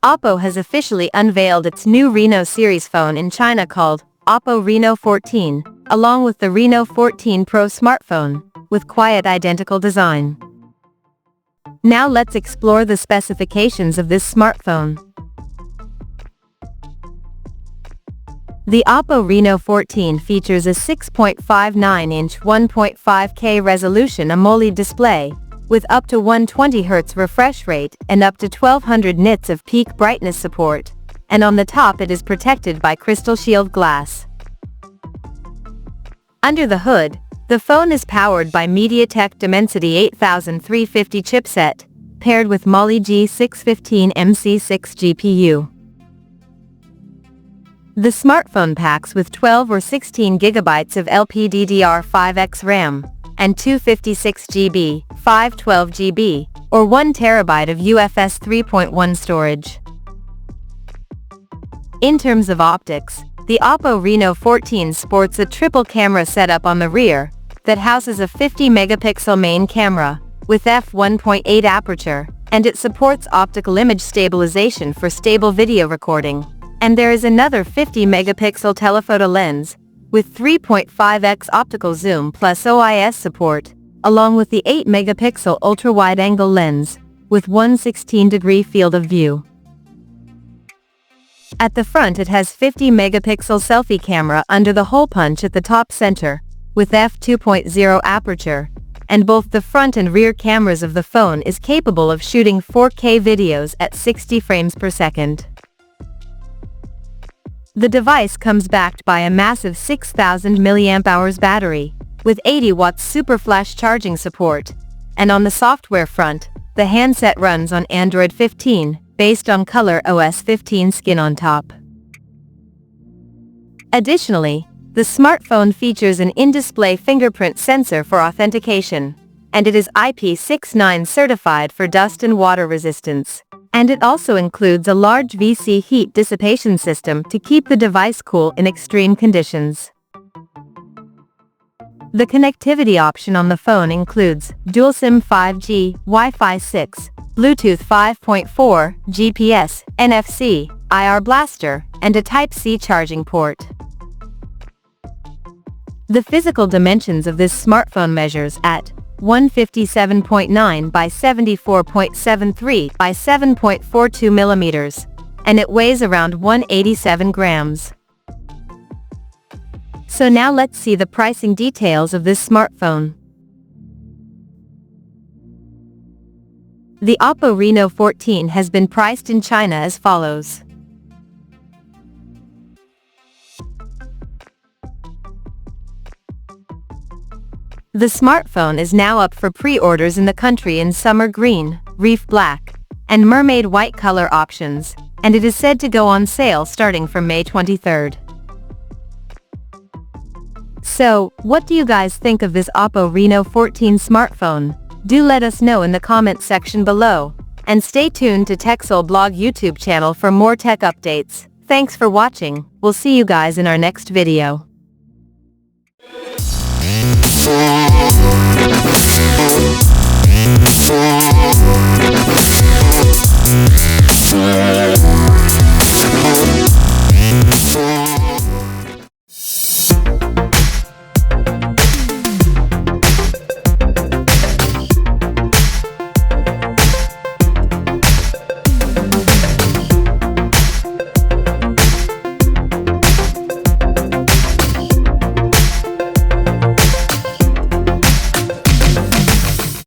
Oppo has officially unveiled its new Reno series phone in China called Oppo Reno 14, along with the Reno 14 Pro smartphone, with quiet identical design. Now let's explore the specifications of this smartphone. The Oppo Reno 14 features a 6.59-inch 1.5K resolution AMOLED display, with up to 120Hz refresh rate and up to 1200 nits of peak brightness support, and on the top it is protected by crystal shield glass. Under the hood, the phone is powered by MediaTek Dimensity 8350 chipset, paired with Mali G615 MC6 GPU. The smartphone packs with 12 or 16 GB of LPDDR5X RAM, and 256GB, 512GB, or 1 TB of UFS 3.1 storage. In terms of optics, the Oppo Reno 14 sports a triple camera setup on the rear, that houses a 50-megapixel main camera, with f1.8 aperture, and it supports optical image stabilization for stable video recording. And there is another 50-megapixel telephoto lens, with 3.5x optical zoom plus OIS support, along with the 8-megapixel ultra-wide-angle lens, with 116-degree field of view. At the front it has 50-megapixel selfie camera under the hole punch at the top center, with f2.0 aperture, and both the front and rear cameras of the phone is capable of shooting 4K videos at 60 frames per second. The device comes backed by a massive 6000 mAh battery, with 80 watts super flash charging support, and on the software front, the handset runs on Android 15, based on Color OS 15 skin on top. Additionally, the smartphone features an in-display fingerprint sensor for authentication, and it is IP69 certified for dust and water resistance. And it also includes a large VC heat dissipation system to keep the device cool in extreme conditions. The connectivity option on the phone includes dual SIM 5G, Wi-Fi 6, Bluetooth 5.4, GPS, NFC, IR blaster, and a Type-C charging port. The physical dimensions of this smartphone measures at 157.9 by 74.73 by 7.42 millimeters, and it weighs around 187 grams. So now let's see the pricing details of this smartphone. The Oppo Reno 14 has been priced in China as follows. The smartphone is now up for pre-orders in the country in summer green, reef black, and mermaid white color options, and it is said to go on sale starting from May 23rd. So, what do you guys think of this Oppo Reno 14 smartphone? Do let us know in the comments section below, and stay tuned to TechSole Blog YouTube channel for more tech updates. Thanks for watching, we'll see you guys in our next video. We'll be right back.